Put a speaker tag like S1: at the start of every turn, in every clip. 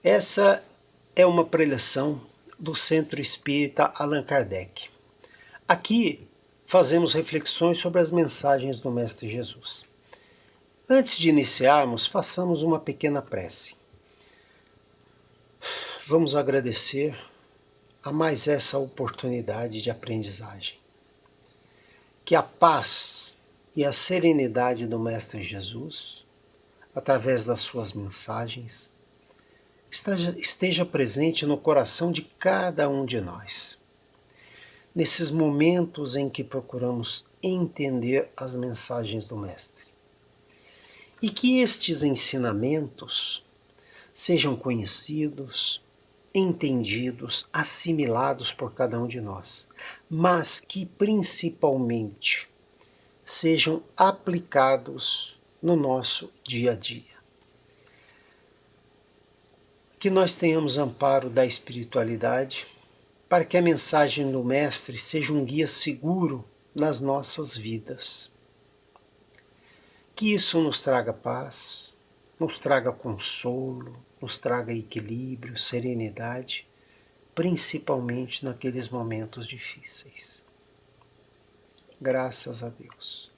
S1: Essa é uma preleção do Centro Espírita Allan Kardec. Aqui fazemos reflexões sobre as mensagens do Mestre Jesus. Antes de iniciarmos, façamos uma pequena prece. Vamos agradecer a mais essa oportunidade de aprendizagem. Que a paz e a serenidade do Mestre Jesus, através das suas mensagens, esteja presente no coração de cada um de nós. Nesses momentos em que procuramos entender as mensagens do Mestre. E que estes ensinamentos sejam conhecidos, entendidos, assimilados por cada um de nós, mas que principalmente sejam aplicados no nosso dia a dia. Que nós tenhamos amparo da espiritualidade, para que a mensagem do Mestre seja um guia seguro nas nossas vidas. Que isso nos traga paz, nos traga consolo, nos traga equilíbrio, serenidade, principalmente naqueles momentos difíceis. Graças a Deus.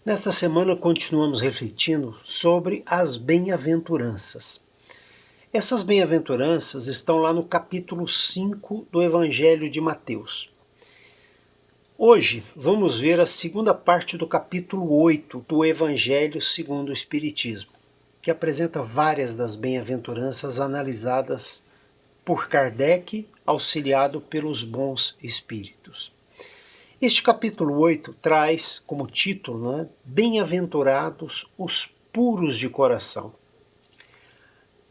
S1: Nesta semana continuamos refletindo sobre as bem-aventuranças. Essas bem-aventuranças estão lá no capítulo 5 do Evangelho de Mateus. Hoje vamos ver a segunda parte do capítulo 8 do Evangelho segundo o Espiritismo, que apresenta várias das bem-aventuranças analisadas por Kardec, auxiliado pelos bons espíritos. Este capítulo 8 traz como título, Bem-aventurados os puros de coração.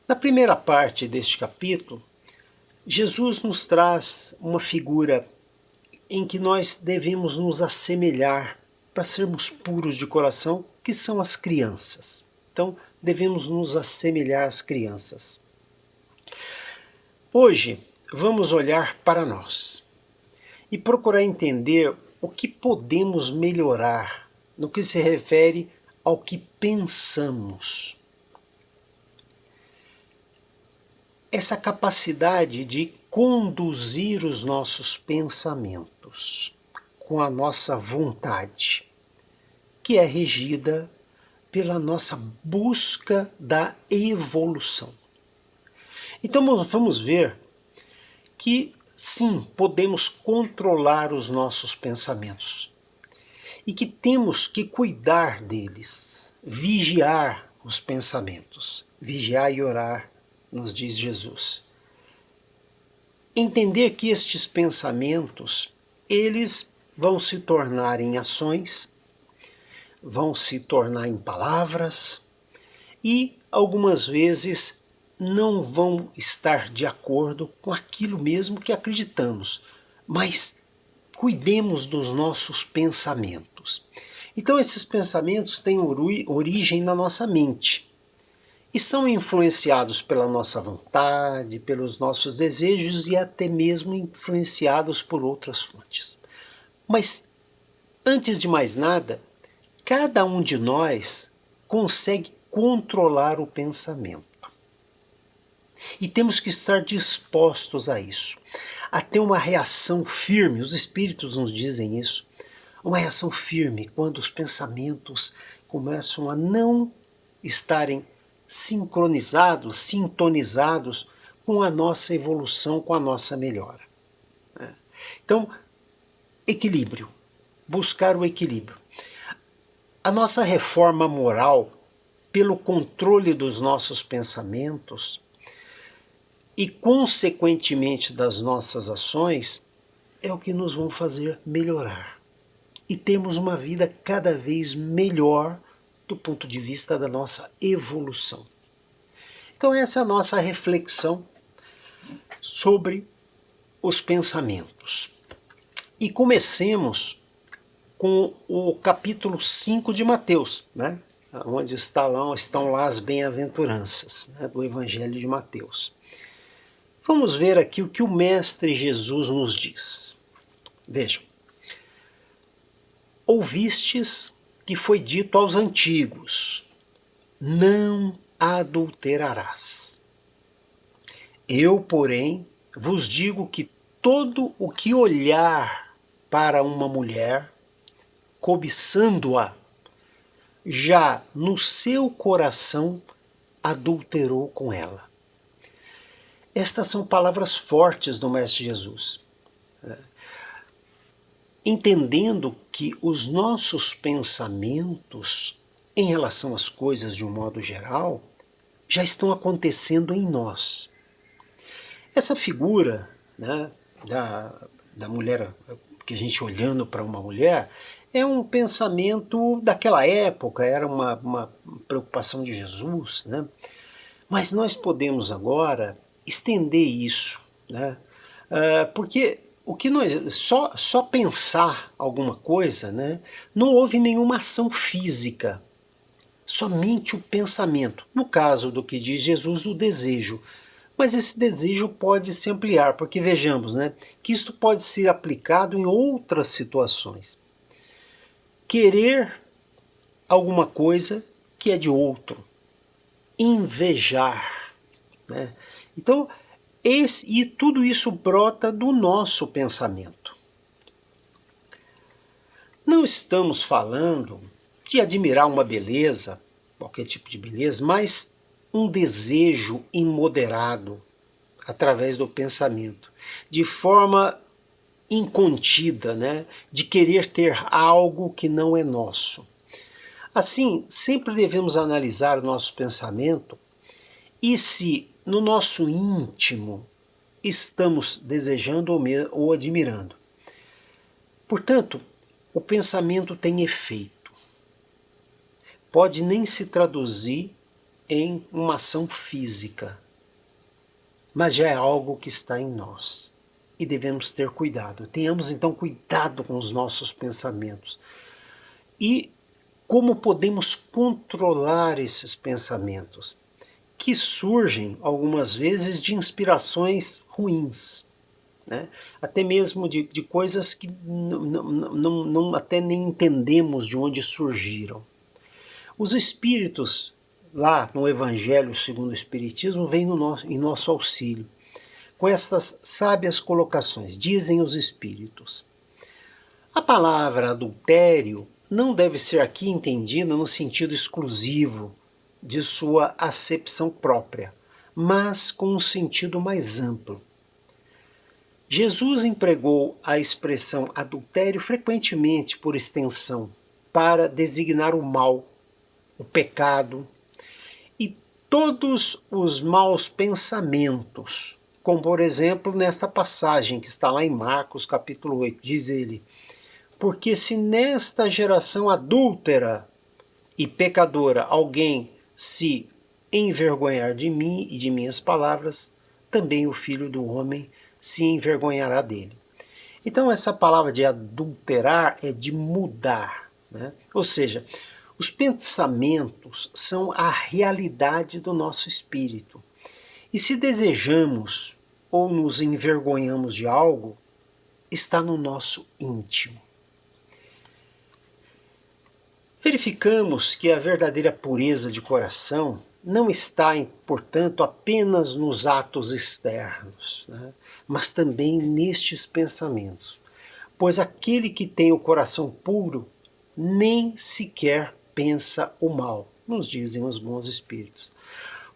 S1: Na primeira parte deste capítulo, Jesus nos traz uma figura em que nós devemos nos assemelhar para sermos puros de coração, que são as crianças. Então, devemos nos assemelhar às crianças. Hoje, vamos olhar para nós e procurar entender o que podemos melhorar no que se refere ao que pensamos. Essa capacidade de conduzir os nossos pensamentos com a nossa vontade, que é regida pela nossa busca da evolução. Então vamos ver que sim, podemos controlar os nossos pensamentos e que temos que cuidar deles, vigiar os pensamentos, vigiar e orar, nos diz Jesus. Entender que estes pensamentos, eles vão se tornar em ações, vão se tornar em palavras e algumas vezes não vão estar de acordo com aquilo mesmo que acreditamos, mas cuidemos dos nossos pensamentos. Então esses pensamentos têm origem na nossa mente. E são influenciados pela nossa vontade, pelos nossos desejos e até mesmo influenciados por outras fontes. Mas, antes de mais nada, cada um de nós consegue controlar o pensamento. E temos que estar dispostos a isso, a ter uma reação firme, os espíritos nos dizem isso, uma reação firme quando os pensamentos começam a não estarem sincronizados, sintonizados com a nossa evolução, com a nossa melhora. Então, equilíbrio, buscar o equilíbrio. A nossa reforma moral, pelo controle dos nossos pensamentos e, consequentemente, das nossas ações, é o que nos vão fazer melhorar e termos uma vida cada vez melhor do ponto de vista da nossa evolução. Então essa é a nossa reflexão sobre os pensamentos. E comecemos com o capítulo 5 de Mateus, onde estão lá as bem-aventuranças, do Evangelho de Mateus. Vamos ver aqui o que o Mestre Jesus nos diz. Vejam. Ouvistes que foi dito aos antigos, não adulterarás. Eu, porém, vos digo que todo o que olhar para uma mulher, cobiçando-a, já no seu coração adulterou com ela. Estas são palavras fortes do Mestre Jesus. Entendendo que os nossos pensamentos em relação às coisas de um modo geral já estão acontecendo em nós. Essa figura, né, da mulher, que a gente olhando para uma mulher, é um pensamento daquela época, era uma preocupação de Jesus, né? Mas nós podemos agora estender isso, né? Porque o que nós só pensar alguma coisa, né, não houve nenhuma ação física, somente o pensamento. No caso do que diz Jesus, o desejo. Mas esse desejo pode se ampliar, porque vejamos, né, que isso pode ser aplicado em outras situações. Querer alguma coisa que é de outro, invejar, né? Então, e tudo isso brota do nosso pensamento. Não estamos falando de admirar uma beleza, qualquer tipo de beleza, mas um desejo imoderado através do pensamento, de forma incontida, né, de querer ter algo que não é nosso. Assim, sempre devemos analisar o nosso pensamento e se no nosso íntimo estamos desejando ou admirando. Portanto, o pensamento tem efeito. Pode nem se traduzir em uma ação física, mas já é algo que está em nós. E devemos ter cuidado. Tenhamos então cuidado com os nossos pensamentos. E como podemos controlar esses pensamentos? Que surgem algumas vezes de inspirações ruins, né? Até mesmo de coisas que não até nem entendemos de onde surgiram. Os espíritos, lá no Evangelho segundo o Espiritismo, vêm em nosso auxílio, com essas sábias colocações. Dizem os espíritos: a palavra adultério não deve ser aqui entendida no sentido exclusivo de sua acepção própria, mas com um sentido mais amplo. Jesus empregou a expressão adultério frequentemente por extensão, para designar o mal, o pecado e todos os maus pensamentos, como por exemplo nesta passagem que está lá em Marcos capítulo 8, diz ele: porque se nesta geração adúltera e pecadora alguém se envergonhar de mim e de minhas palavras, também o Filho do Homem se envergonhará dele. Então essa palavra de adulterar é de mudar, né? Ou seja, os pensamentos são a realidade do nosso espírito. E se desejamos ou nos envergonhamos de algo, está no nosso íntimo. Verificamos que a verdadeira pureza de coração não está, portanto, apenas nos atos externos, né, mas também nestes pensamentos. Pois aquele que tem o coração puro nem sequer pensa o mal, nos dizem os bons espíritos.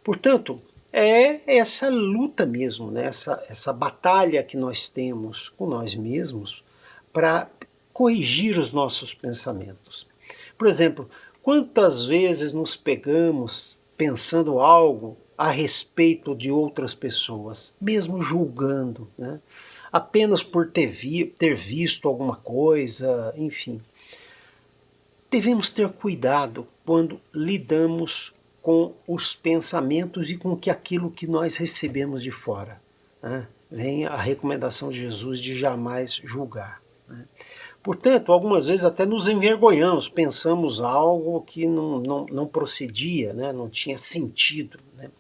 S1: Portanto, é essa luta mesmo, né, essa batalha que nós temos com nós mesmos para corrigir os nossos pensamentos. Por exemplo, quantas vezes nos pegamos pensando algo a respeito de outras pessoas, mesmo julgando, né? Apenas por ter visto alguma coisa, enfim. Devemos ter cuidado quando lidamos com os pensamentos e com aquilo que nós recebemos de fora, né? Vem a recomendação de Jesus de jamais julgar, né? Portanto, algumas vezes até nos envergonhamos, pensamos algo que não procedia, né? Não tinha sentido, né?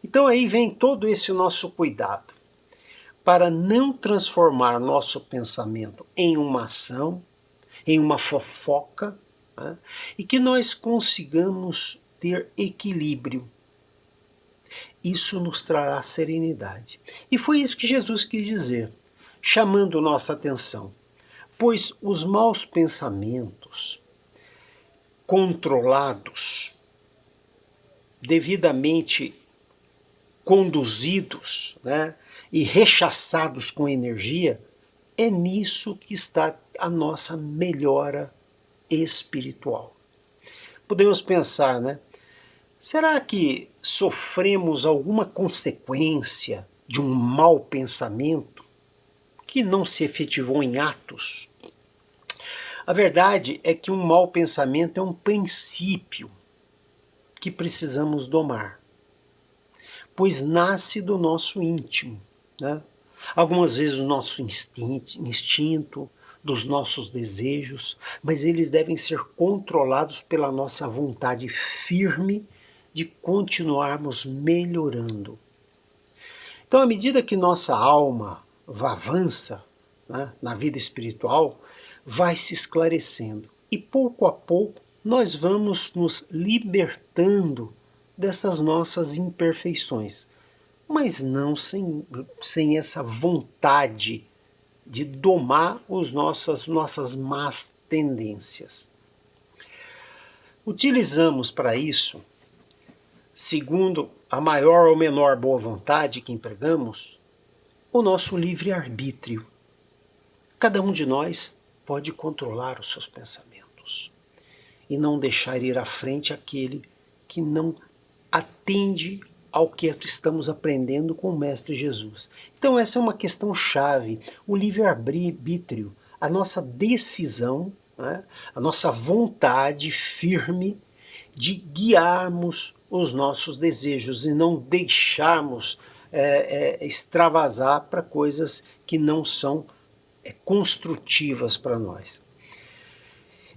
S1: Então aí vem todo esse nosso cuidado para não transformar nosso pensamento em uma ação, em uma fofoca, né? E que nós consigamos ter equilíbrio. Isso nos trará serenidade. E foi isso que Jesus quis dizer, chamando nossa atenção. Pois os maus pensamentos controlados, devidamente conduzidos, né, e rechaçados com energia, é nisso que está a nossa melhora espiritual. Podemos pensar, né? Será que sofremos alguma consequência de um mau pensamento que não se efetivou em atos? A verdade é que um mau pensamento é um princípio que precisamos domar, pois nasce do nosso íntimo, né? Algumas vezes do nosso instinto, dos nossos desejos, mas eles devem ser controlados pela nossa vontade firme de continuarmos melhorando. Então, à medida que nossa alma avança, né, na vida espiritual, vai se esclarecendo e pouco a pouco nós vamos nos libertando dessas nossas imperfeições, mas não sem essa vontade de domar nossas más tendências. Utilizamos para isso, segundo a maior ou menor boa vontade que empregamos, o nosso livre-arbítrio. Cada um de nós pode controlar os seus pensamentos e não deixar ir à frente aquele que não atende ao que estamos aprendendo com o Mestre Jesus. Então essa é uma questão chave, o livre-arbítrio, a nossa decisão, né, a nossa vontade firme de guiarmos os nossos desejos e não deixarmos extravasar para coisas que não são construtivas para nós.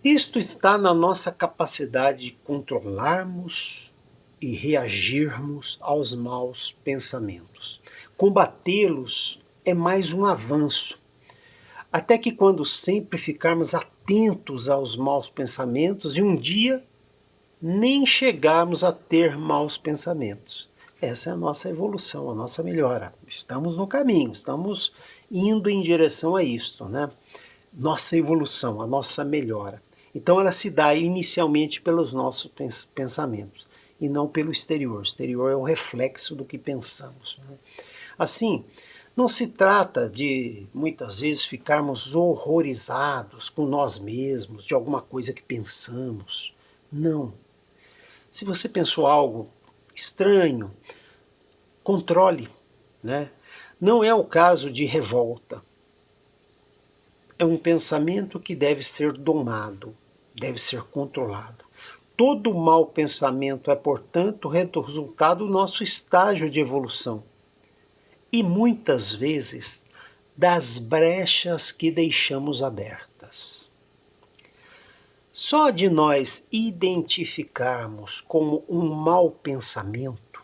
S1: Isto está na nossa capacidade de controlarmos e reagirmos aos maus pensamentos. Combatê-los é mais um avanço, até que quando sempre ficarmos atentos aos maus pensamentos e um dia nem chegarmos a ter maus pensamentos. Essa é a nossa evolução, a nossa melhora. Estamos no caminho, estamos indo em direção a isto, né? Nossa evolução, a nossa melhora. Então ela se dá inicialmente pelos nossos pensamentos e não pelo exterior. O exterior é o reflexo do que pensamos, né? Assim, não se trata de, muitas vezes, ficarmos horrorizados com nós mesmos, de alguma coisa que pensamos. Não. Se você pensou algo estranho, controle, né? Não é o caso de revolta. É um pensamento que deve ser domado, deve ser controlado. Todo mau pensamento é, portanto, resultado do nosso estágio de evolução. E muitas vezes das brechas que deixamos abertas. Só de nós identificarmos como um mau pensamento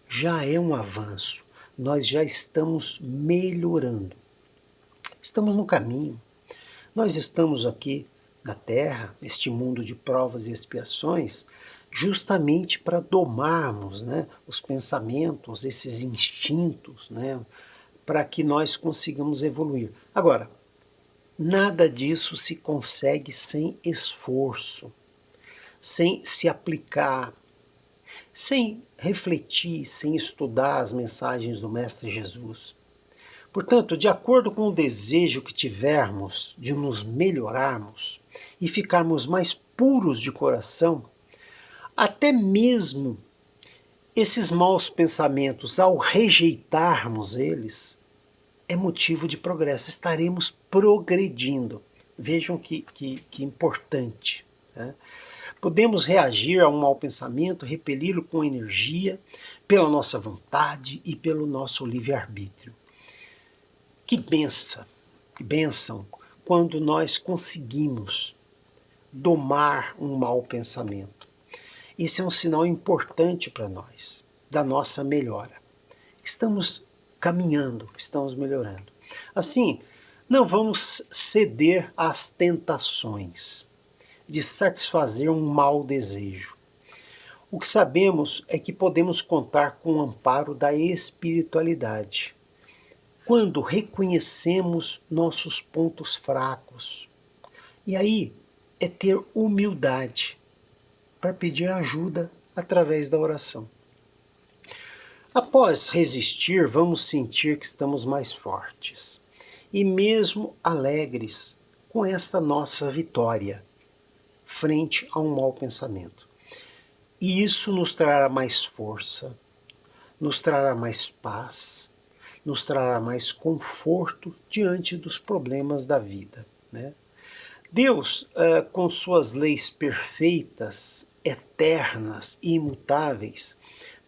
S1: já é um avanço. Nós já estamos melhorando. Estamos no caminho. Nós estamos aqui na Terra, neste mundo de provas e expiações, justamente para domarmos, né, os pensamentos, esses instintos, né, para que nós consigamos evoluir. Agora, nada disso se consegue sem esforço, sem se aplicar, sem refletir, sem estudar as mensagens do Mestre Jesus. Portanto, de acordo com o desejo que tivermos de nos melhorarmos e ficarmos mais puros de coração, até mesmo esses maus pensamentos, ao rejeitarmos eles, é motivo de progresso, estaremos progredindo. Vejam que importante, né? Podemos reagir a um mau pensamento, repeli-lo com energia, pela nossa vontade e pelo nosso livre-arbítrio. Que bênção quando nós conseguimos domar um mau pensamento. Esse é um sinal importante para nós, da nossa melhora. Estamos caminhando, estamos melhorando. Assim, não vamos ceder às tentações de satisfazer um mau desejo, O que sabemos é que podemos contar com o amparo da espiritualidade, quando reconhecemos nossos pontos fracos. E aí é ter humildade para pedir ajuda através da oração. Após resistir, vamos sentir que estamos mais fortes e mesmo alegres com esta nossa vitória frente a um mau pensamento. E isso nos trará mais força, nos trará mais paz, nos trará mais conforto diante dos problemas da vida, né? Deus, com suas leis perfeitas, eternas e imutáveis,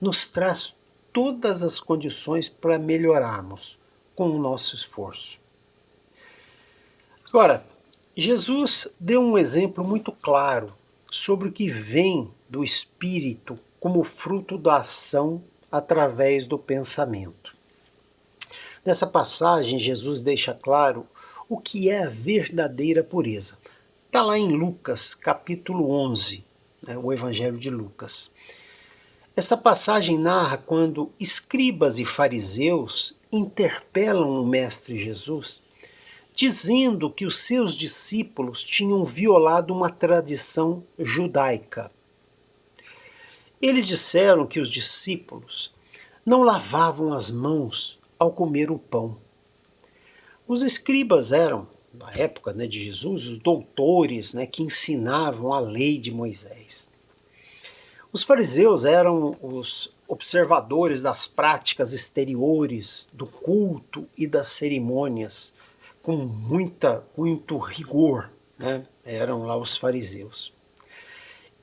S1: nos traz todas as condições para melhorarmos com o nosso esforço. Agora, Jesus deu um exemplo muito claro sobre o que vem do Espírito como fruto da ação através do pensamento. Nessa passagem, Jesus deixa claro o que é a verdadeira pureza. Está lá em Lucas, capítulo 11, né, o Evangelho de Lucas. Essa passagem narra quando escribas e fariseus interpelam o Mestre Jesus, dizendo que os seus discípulos tinham violado uma tradição judaica. Eles disseram que os discípulos não lavavam as mãos ao comer o pão. Os escribas eram, na época, né, de Jesus, os doutores, né, que ensinavam a lei de Moisés. Os fariseus eram os observadores das práticas exteriores, do culto e das cerimônias, com muito rigor, né? Eram lá os fariseus.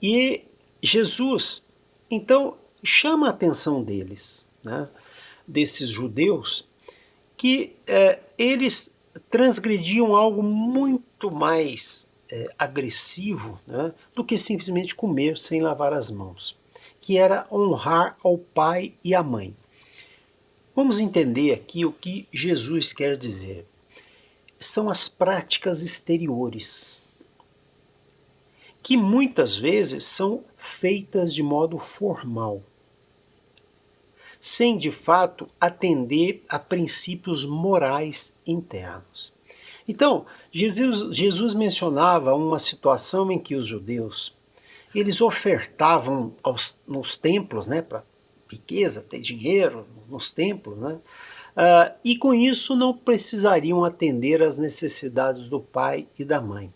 S1: E Jesus, então, chama a atenção deles, né? Desses judeus, que eles transgrediam algo muito mais agressivo, né, do que simplesmente comer sem lavar as mãos, que era honrar ao pai e à mãe. Vamos entender aqui o que Jesus quer dizer. São as práticas exteriores, que muitas vezes são feitas de modo formal, sem de fato atender a princípios morais internos. Então, Jesus mencionava uma situação em que os judeus, eles ofertavam nos templos, né, para riqueza, ter dinheiro nos templos, né, e com isso não precisariam atender às necessidades do pai e da mãe.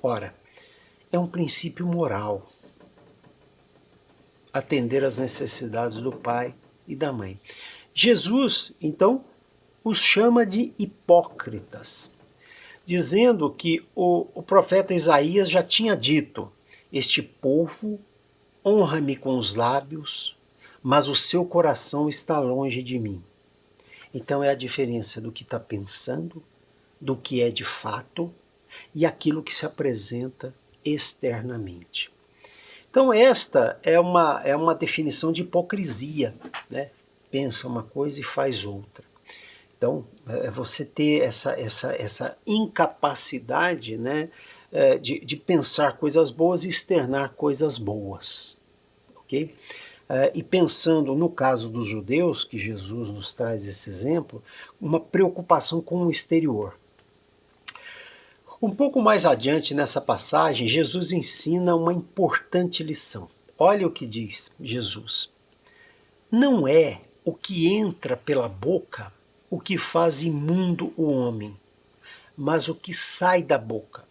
S1: Ora, é um princípio moral atender às necessidades do pai e da mãe. Jesus, então, os chama de hipócritas, dizendo que o profeta Isaías já tinha dito: este povo honra-me com os lábios, mas o seu coração está longe de mim. Então é a diferença do que está pensando, do que é de fato e aquilo que se apresenta externamente. Então esta é uma definição de hipocrisia, né? Pensa uma coisa e faz outra. Então, você ter essa incapacidade, né, de pensar coisas boas e externar coisas boas. Ok? E pensando no caso dos judeus, que Jesus nos traz esse exemplo, uma preocupação com o exterior. Um pouco mais adiante nessa passagem, Jesus ensina uma importante lição. Olha o que diz Jesus. Não é o que entra pela boca o que faz imundo o homem, mas o que sai da boca.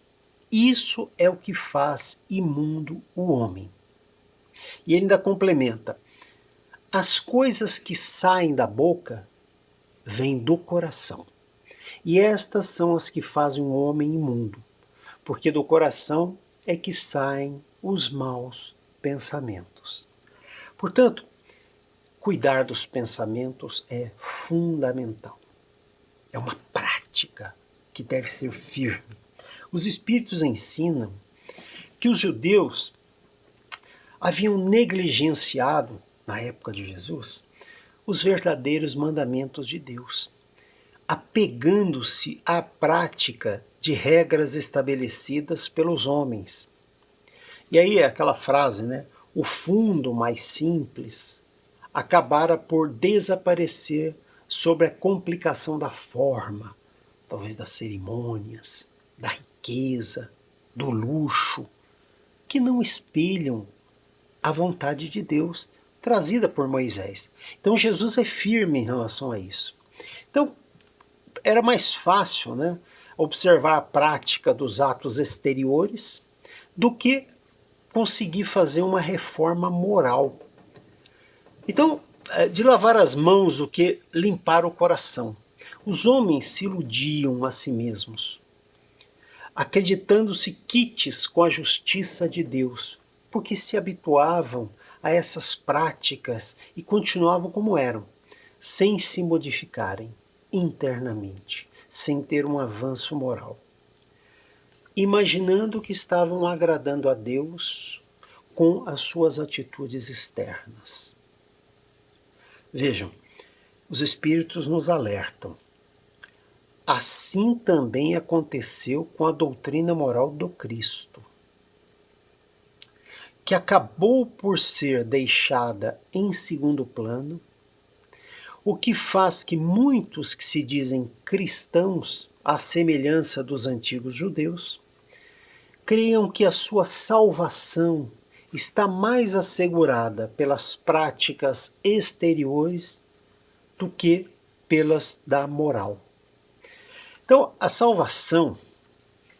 S1: Isso é o que faz imundo o homem. E ele ainda complementa: as coisas que saem da boca vêm do coração. E estas são as que fazem o homem imundo, porque do coração é que saem os maus pensamentos. Portanto, cuidar dos pensamentos é fundamental. É uma prática que deve ser firme. Os espíritos ensinam que os judeus haviam negligenciado, na época de Jesus, os verdadeiros mandamentos de Deus, apegando-se à prática de regras estabelecidas pelos homens. E aí é aquela frase, né? o fundo mais simples acabara por desaparecer sobre a complicação da forma, talvez das cerimônias, da riqueza, do luxo, que não espelham a vontade de Deus trazida por Moisés. Então Jesus é firme em relação a isso. Então era mais fácil, né, observar a prática dos atos exteriores do que conseguir fazer uma reforma moral. Então, de lavar as mãos do que limpar o coração. Os homens se iludiam a si mesmos, acreditando-se quites com a justiça de Deus, porque se habituavam a essas práticas e continuavam como eram, sem se modificarem internamente, sem ter um avanço moral, imaginando que estavam agradando a Deus com as suas atitudes externas. Vejam, os Espíritos nos alertam. Assim também aconteceu com a doutrina moral do Cristo, que acabou por ser deixada em segundo plano, o que faz que muitos que se dizem cristãos, à semelhança dos antigos judeus, creiam que a sua salvação está mais assegurada pelas práticas exteriores do que pelas da moral. Então, a salvação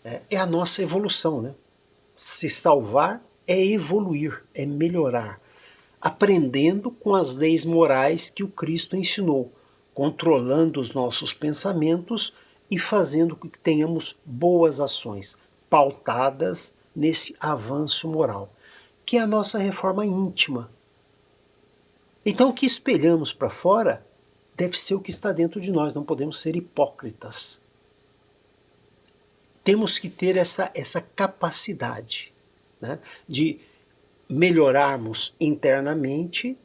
S1: é a nossa evolução, né? Se salvar é evoluir, é melhorar, aprendendo com as leis morais que o Cristo ensinou, controlando os nossos pensamentos e fazendo com que tenhamos boas ações, pautadas nesse avanço moral, que é a nossa reforma íntima. Então, o que espelhamos para fora deve ser o que está dentro de nós, não podemos ser hipócritas. Temos que ter essa capacidade, né, de melhorarmos internamente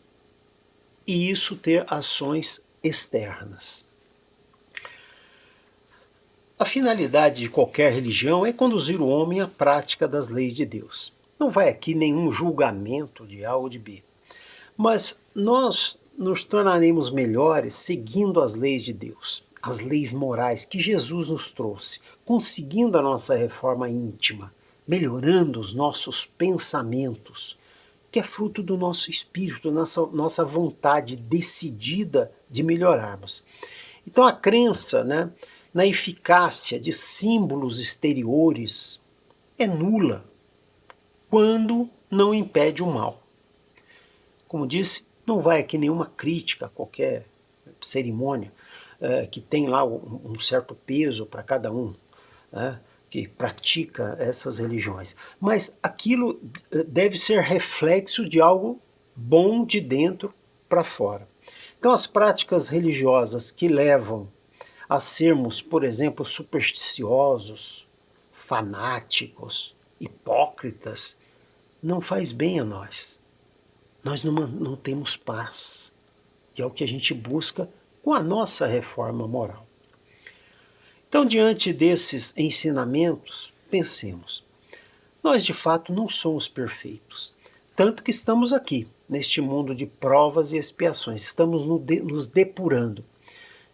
S1: e isso ter ações externas. A finalidade de qualquer religião é conduzir o homem à prática das leis de Deus. Não vai aqui nenhum julgamento de A ou de B, mas nós nos tornaremos melhores seguindo as leis de Deus, as leis morais que Jesus nos trouxe, conseguindo a nossa reforma íntima, melhorando os nossos pensamentos, que é fruto do nosso espírito, nossa vontade decidida de melhorarmos. Então a crença, né, na eficácia de símbolos exteriores é nula quando não impede o mal. Como disse, não vai aqui nenhuma crítica a qualquer cerimônia que tem lá um certo peso para cada um, né, que pratica essas religiões. Mas aquilo deve ser reflexo de algo bom de dentro para fora. Então as práticas religiosas que levam a sermos, por exemplo, supersticiosos, fanáticos, hipócritas, não faz bem a nós. Nós não temos paz, que é o que a gente busca com a nossa reforma moral. Então, diante desses ensinamentos, pensemos, nós de fato não somos perfeitos, tanto que estamos aqui, neste mundo de provas e expiações, estamos nos depurando.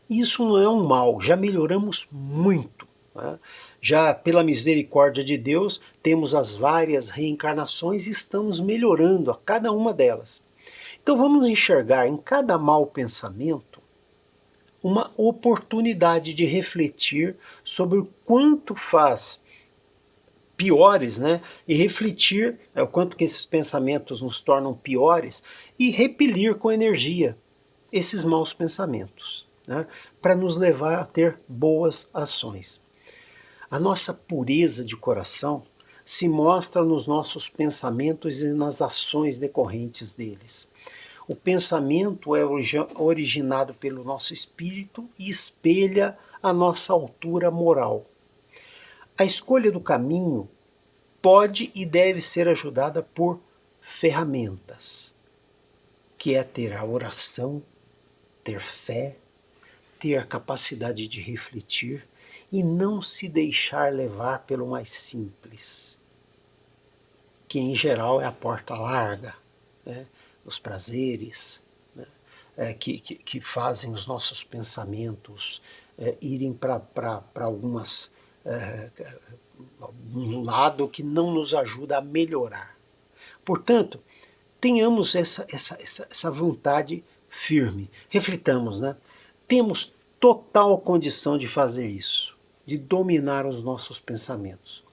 S1: Isso não é um mal, já melhoramos muito, né? Já pela misericórdia de Deus, temos as várias reencarnações e estamos melhorando a cada uma delas. Então vamos enxergar em cada mau pensamento uma oportunidade de refletir sobre o quanto faz piores, né? E refletir o quanto que esses pensamentos nos tornam piores e repelir com energia esses maus pensamentos, né? Para nos levar a ter boas ações. A nossa pureza de coração se mostra nos nossos pensamentos e nas ações decorrentes deles. O pensamento é originado pelo nosso espírito e espelha a nossa altura moral. A escolha do caminho pode e deve ser ajudada por ferramentas, que é ter a oração, ter fé, ter a capacidade de refletir e não se deixar levar pelo mais simples, que em geral é a porta larga, né, dos prazeres, né, que fazem os nossos pensamentos irem para algumas um lado que não nos ajuda a melhorar. Portanto, tenhamos essa vontade firme. Reflitamos, né? Temos total condição de fazer isso, de dominar os nossos pensamentos.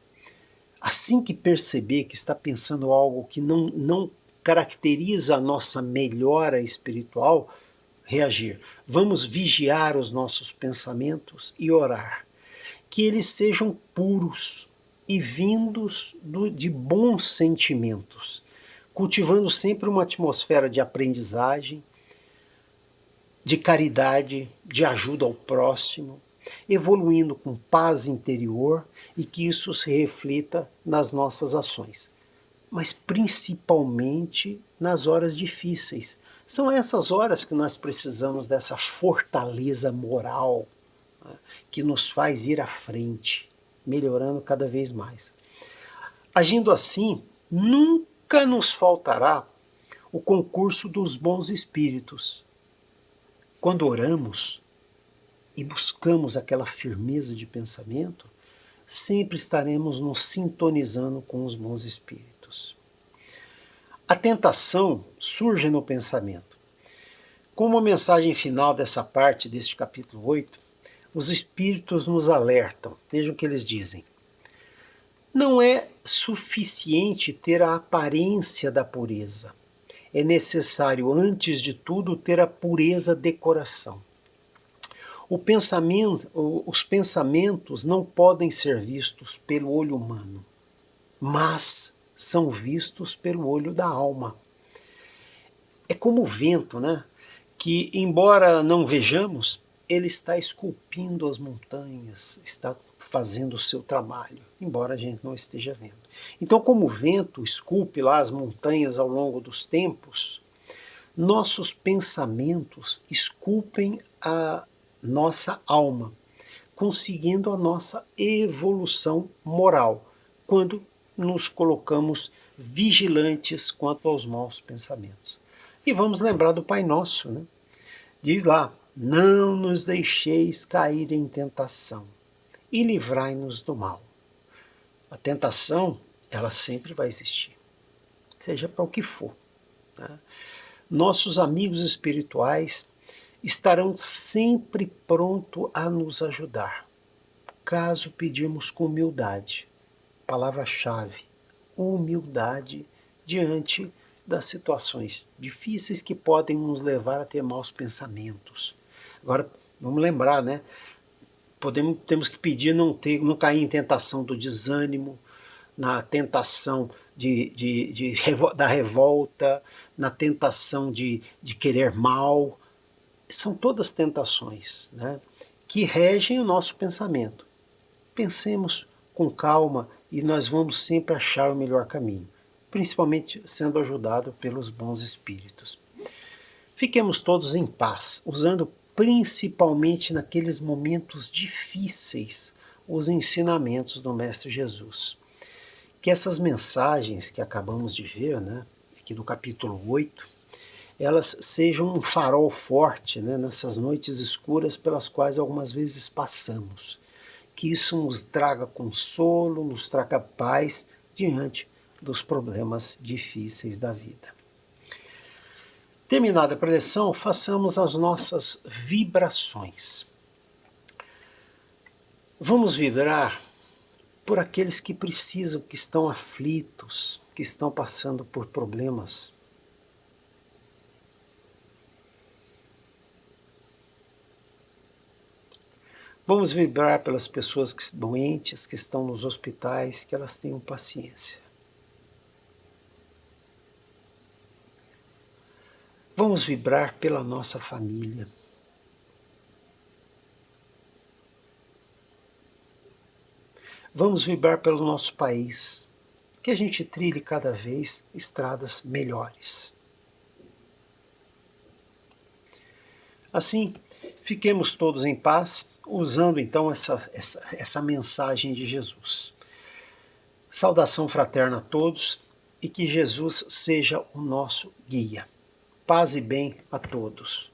S1: Assim que perceber que está pensando algo que não caracteriza a nossa melhora espiritual, reagir. Vamos vigiar os nossos pensamentos e orar. Que eles sejam puros e vindos de bons sentimentos, cultivando sempre uma atmosfera de aprendizagem, de caridade, de ajuda ao próximo, evoluindo com paz interior e que isso se reflita nas nossas ações. Mas principalmente nas horas difíceis. São essas horas que nós precisamos dessa fortaleza moral, né, que nos faz ir à frente, melhorando cada vez mais. Agindo assim, nunca nos faltará o concurso dos bons espíritos. Quando oramos e buscamos aquela firmeza de pensamento, sempre estaremos nos sintonizando com os bons espíritos. A tentação surge no pensamento. Como mensagem final dessa parte, deste capítulo 8, os espíritos nos alertam. Vejam o que eles dizem. Não é suficiente ter a aparência da pureza. É necessário, antes de tudo, ter a pureza de coração. Os pensamentos não podem ser vistos pelo olho humano, mas são vistos pelo olho da alma. É como o vento, né? Que, embora não vejamos, ele está esculpindo as montanhas, está fazendo o seu trabalho, embora a gente não esteja vendo. Então, como o vento esculpe lá as montanhas ao longo dos tempos, nossos pensamentos esculpem a nossa alma, conseguindo a nossa evolução moral, quando nos colocamos vigilantes quanto aos maus pensamentos. E vamos lembrar do Pai Nosso, né? Diz lá, não nos deixeis cair em tentação e livrai-nos do mal. A tentação, ela sempre vai existir, seja para o que for. Tá? Nossos amigos espirituais estarão sempre prontos a nos ajudar, caso pedirmos com humildade. Palavra-chave, humildade diante das situações difíceis que podem nos levar a ter maus pensamentos. Agora, vamos lembrar, né? Temos que pedir não cair em tentação do desânimo, na tentação da revolta, na tentação de querer mal. São todas tentações, né, que regem o nosso pensamento. Pensemos com calma e nós vamos sempre achar o melhor caminho, principalmente sendo ajudado pelos bons espíritos. Fiquemos todos em paz, usando principalmente naqueles momentos difíceis os ensinamentos do Mestre Jesus. Que essas mensagens que acabamos de ver, né, aqui do capítulo 8, elas sejam um farol forte, né, nessas noites escuras pelas quais algumas vezes passamos. Que isso nos traga consolo, nos traga paz diante dos problemas difíceis da vida. Terminada a preleção, façamos as nossas vibrações. Vamos vibrar por aqueles que precisam, que estão aflitos, que estão passando por problemas. Vamos vibrar pelas pessoas doentes que estão nos hospitais, que elas tenham paciência. Vamos vibrar pela nossa família. Vamos vibrar pelo nosso país, que a gente trilhe cada vez estradas melhores. Assim, fiquemos todos em paz, usando então essa mensagem de Jesus. Saudação fraterna a todos e que Jesus seja o nosso guia. Paz e bem a todos.